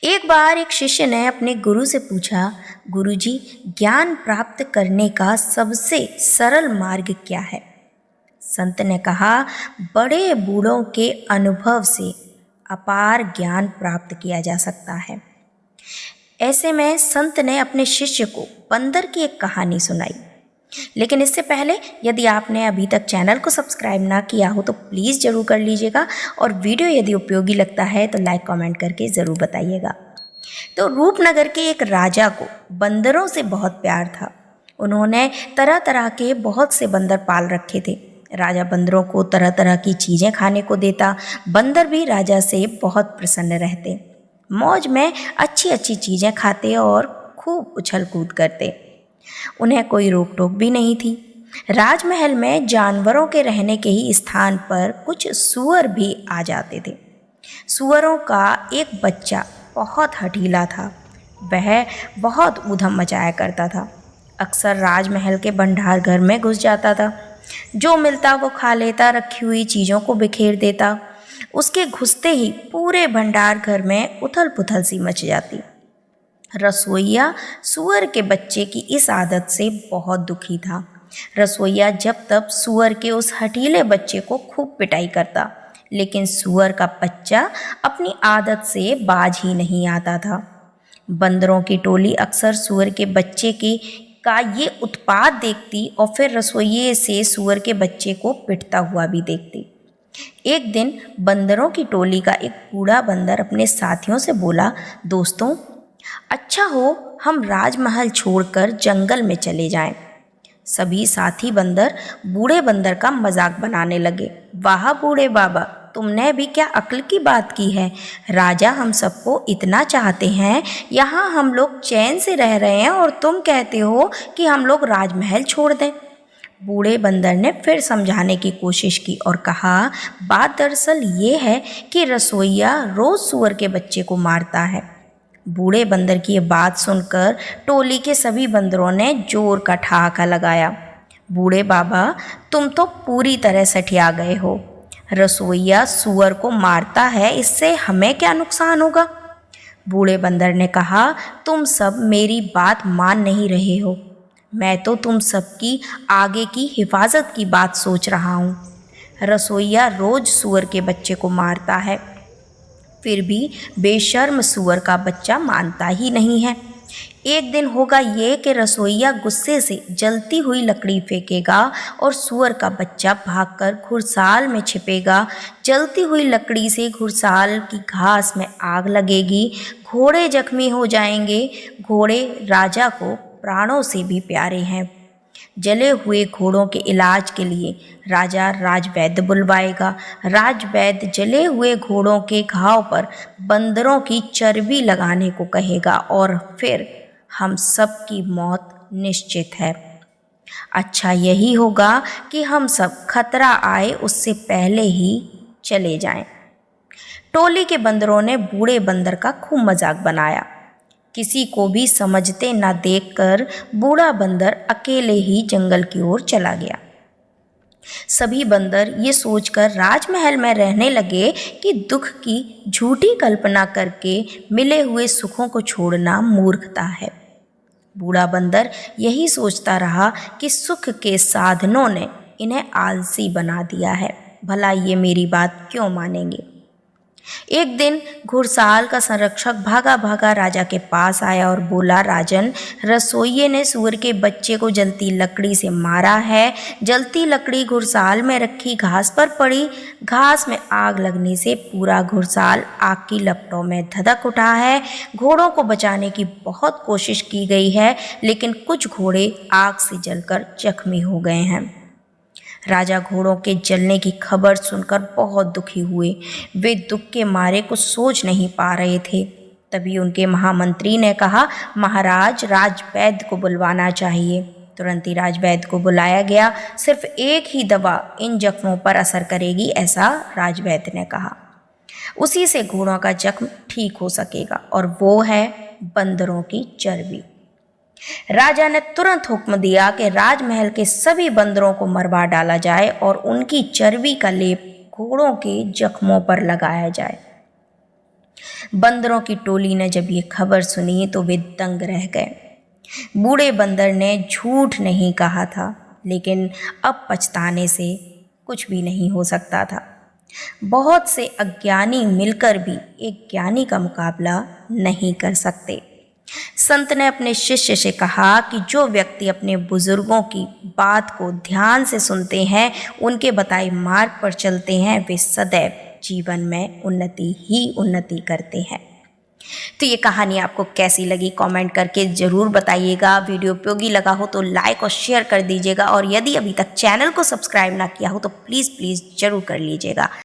एक बार एक शिष्य ने अपने गुरु से पूछा, गुरुजी, ज्ञान प्राप्त करने का सबसे सरल मार्ग क्या है? संत ने कहा, बड़े बूढ़ों के अनुभव से अपार ज्ञान प्राप्त किया जा सकता है। ऐसे में संत ने अपने शिष्य को बंदर की एक कहानी सुनाई। लेकिन इससे पहले यदि आपने अभी तक चैनल को सब्सक्राइब ना किया हो तो प्लीज़ ज़रूर कर लीजिएगा, और वीडियो यदि उपयोगी लगता है तो लाइक कमेंट करके ज़रूर बताइएगा। तो रूपनगर के एक राजा को बंदरों से बहुत प्यार था। उन्होंने तरह तरह के बहुत से बंदर पाल रखे थे। राजा बंदरों को तरह तरह की चीज़ें खाने को देता। बंदर भी राजा से बहुत प्रसन्न रहते, मौज में अच्छी अच्छी चीज़ें खाते और खूब उछल कूद करते। उन्हें कोई रोक टोक भी नहीं थी। राजमहल में जानवरों के रहने के ही स्थान पर कुछ सूअर भी आ जाते थे। सूअरों का एक बच्चा बहुत हठीला था। वह बहुत ऊधम मचाया करता था। अक्सर राजमहल के भंडार घर में घुस जाता था। जो मिलता वो खा लेता, रखी हुई चीज़ों को बिखेर देता। उसके घुसते ही पूरे भंडार घर में उथल पुथल सी मच जाती। रसोइया सूअर के बच्चे की इस आदत से बहुत दुखी था। रसोइया जब तब सूअर के उस हठीले बच्चे को खूब पिटाई करता, लेकिन सूअर का बच्चा अपनी आदत से बाज ही नहीं आता था। बंदरों की टोली अक्सर सूअर के बच्चे का ये उत्पात देखती और फिर रसोइये से सूअर के बच्चे को पिटता हुआ भी देखती। एक दिन बंदरों की टोली का एक बूढ़ा बंदर अपने साथियों से बोला, दोस्तों, अच्छा हो हम राजमहल छोड़कर जंगल में चले जाएं। सभी साथी बंदर बूढ़े बंदर का मजाक बनाने लगे। वाह बूढ़े बाबा, तुमने भी क्या अक्ल की बात की है। राजा हम सबको इतना चाहते हैं, यहाँ हम लोग चैन से रह रहे हैं और तुम कहते हो कि हम लोग राजमहल छोड़ दें। बूढ़े बंदर ने फिर समझाने की कोशिश की और कहा, बात दरअसल ये है कि रसोइया रोज सूअर के बच्चे को मारता है। बूढ़े बंदर की ये बात सुनकर टोली के सभी बंदरों ने जोर का ठहाका लगाया। बूढ़े बाबा, तुम तो पूरी तरह सठिया गए हो। रसोइया सूअर को मारता है, इससे हमें क्या नुकसान होगा? बूढ़े बंदर ने कहा, तुम सब मेरी बात मान नहीं रहे हो। मैं तो तुम सबकी आगे की हिफाजत की बात सोच रहा हूँ। रसोइया रोज सूअर के बच्चे को मारता है, फिर भी बेशर्म सूअर का बच्चा मानता ही नहीं है। एक दिन होगा ये कि रसोइया गुस्से से जलती हुई लकड़ी फेंकेगा और सूअर का बच्चा भागकर घुड़साल में छिपेगा। जलती हुई लकड़ी से घुड़साल की घास में आग लगेगी, घोड़े जख्मी हो जाएंगे। घोड़े राजा को प्राणों से भी प्यारे हैं। जले हुए घोड़ों के इलाज के लिए राजा राजवैद्य बुलवाएगा। राजवैद्य जले हुए घोड़ों के घाव पर बंदरों की चर्बी लगाने को कहेगा और फिर हम सब की मौत निश्चित है। अच्छा यही होगा कि हम सब खतरा आए उससे पहले ही चले जाएं। टोली के बंदरों ने बूढ़े बंदर का खूब मजाक बनाया। किसी को भी समझते न देखकर बूढ़ा बंदर अकेले ही जंगल की ओर चला गया। सभी बंदर ये सोचकर राजमहल में रहने लगे कि दुख की झूठी कल्पना करके मिले हुए सुखों को छोड़ना मूर्खता है। बूढ़ा बंदर यही सोचता रहा कि सुख के साधनों ने इन्हें आलसी बना दिया है, भला ये मेरी बात क्यों मानेंगे। एक दिन घुड़साल का संरक्षक भागा भागा राजा के पास आया और बोला, राजन, रसोइये ने सूअर के बच्चे को जलती लकड़ी से मारा है। जलती लकड़ी घुड़साल में रखी घास पर पड़ी। घास में आग लगने से पूरा घुड़साल आग की लपटों में धधक उठा है। घोड़ों को बचाने की बहुत कोशिश की गई है, लेकिन कुछ घोड़े आग से जलकर जख्मी हो गए हैं। राजा घोड़ों के जलने की खबर सुनकर बहुत दुखी हुए। वे दुख के मारे कुछ सोच नहीं पा रहे थे। तभी उनके महामंत्री ने कहा, महाराज, राजवैद्य को बुलवाना चाहिए। तुरंत ही राजवैद्य को बुलाया गया। सिर्फ एक ही दवा इन जख्मों पर असर करेगी, ऐसा राजवैद्य ने कहा। उसी से घोड़ों का जख्म ठीक हो सकेगा, और वो है बंदरों की चर्बी। राजा ने तुरंत हुक्म दिया कि राजमहल के सभी बंदरों को मरवा डाला जाए और उनकी चर्बी का लेप घोड़ों के जख्मों पर लगाया जाए। बंदरों की टोली ने जब ये खबर सुनी तो वे दंग रह गए। बूढ़े बंदर ने झूठ नहीं कहा था, लेकिन अब पछताने से कुछ भी नहीं हो सकता था। बहुत से अज्ञानी मिलकर भी एक ज्ञानी का मुकाबला नहीं कर सकते। संत ने अपने शिष्य से कहा कि जो व्यक्ति अपने बुजुर्गों की बात को ध्यान से सुनते हैं, उनके बताए मार्ग पर चलते हैं, वे सदैव जीवन में उन्नति करते हैं। तो ये कहानी आपको कैसी लगी कमेंट करके ज़रूर बताइएगा। वीडियो उपयोगी लगा हो तो लाइक और शेयर कर दीजिएगा, और यदि अभी तक चैनल को सब्सक्राइब ना किया हो तो प्लीज़ ज़रूर कर लीजिएगा।